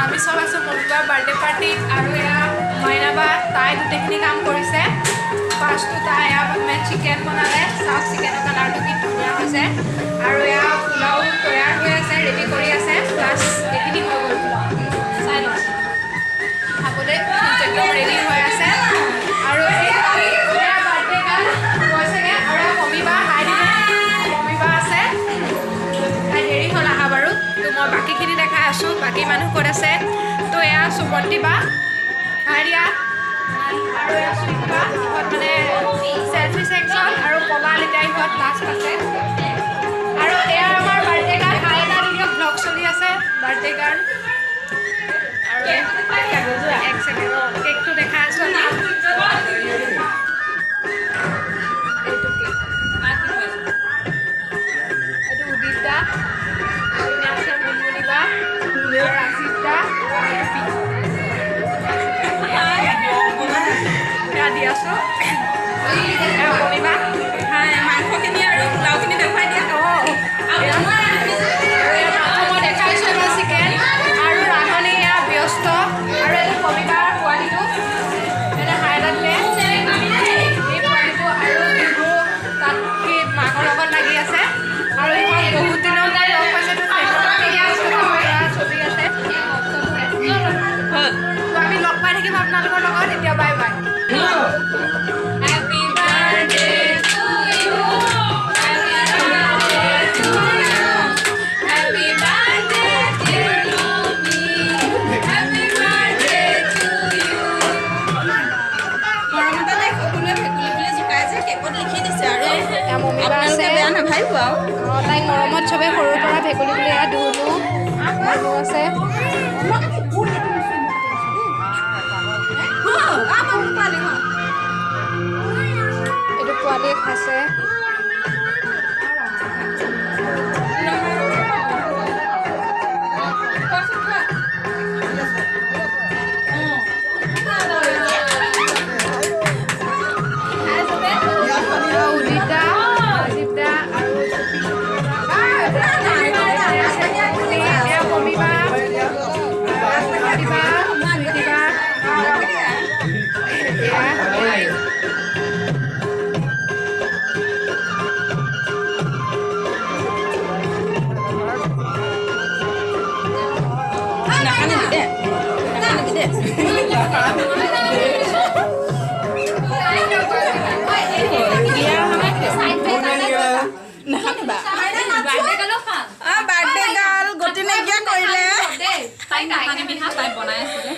আমি সব আছো মমিবাৰ বাৰ্থডে পাৰ্টিত আৰু এয়া মইনাবা তাই গোটেইখিনি কাম কৰিছে ফাৰ্ষ্টটো তাই এয়া চিকেন বনালে চাওক চিকেনৰ কালাৰটো কি ধুনীয়া হৈছে আৰু এয়া পোলাও তৈয়াৰ হৈ আছে ৰেডি কৰি আছে প্লাছ এইখিনি হৈ গ'ল চাই লওঁ খাবলৈ একদম ৰেডি হৈ আছে আৰু এয়া বাৰ্থডে গাল গৈছেগৈ আৰু মমিবা হাই মমিবা আছে তাই দেৰি হ'ল আহা বাৰু তো মই বাকীখিনি দেখাই আছোঁ বাকী মানুহ ক'ত আছে তো এয়া সুমন্তি বা হাৰিয়া আৰু এয়া সুইবা ইহঁত মানে চেল্ফি ছেকশ্যন আৰু পলাল এতিয়া ইহঁত লাষ্ট আছে আৰু এয়া আমাৰ বাৰ্থডে গাৰ্ল হাই এটা দিয়ক ব্লগ চলি আছে বাৰ্থডে গাৰ্ল আৰু এক ছেকেণ্ড কেকটো দেখাই আছোঁ এইটো উদিতা আছে মুনমুনিবা ৰাচিতা দি আছোঁ কমিবা মাংসখিনি আৰু পোলাওখিনি দেখুৱাই দিয়া মই দেখাইছোঁ এবাৰ চিকেন আৰু ৰান্ধনি এয়া ব্যস্ত আৰু এইটো কমিবাৰ পোৱালিটো এটা হাইলাইটে এই পোৱালিটো আৰু বিহু তাত সি মাকৰ লগত লাগি আছে আৰু ইহঁত বহুত দিনৰ পৰা লগ পাইছেতো ছবি আছে তো আমি লগ পাই থাকিম আপোনালোকৰ লগত এতিয়া bye bye Happy birthday to you. Happy birthday to you. Happy birthday dear Lumi. Happy birthday to you. মৰমতে তাই সকলোৱে ভেকুলী বুলি জোকাই যে কেকত লিখি দিছে আৰু আপোনালোকে বেয়া নাভাবিব আৰু তাইক মৰমত চবেই সৰুৰ পৰা ভেকুলী বুলি এয়া ধুনু আছে এইটো পোৱালীয়ে খাইছে উদিতা অজিতা আৰু কমিবা বাৰ্থডে গাৰ্ল গতি নাইকিয়া কৰিলে তাই বনাই আছিলে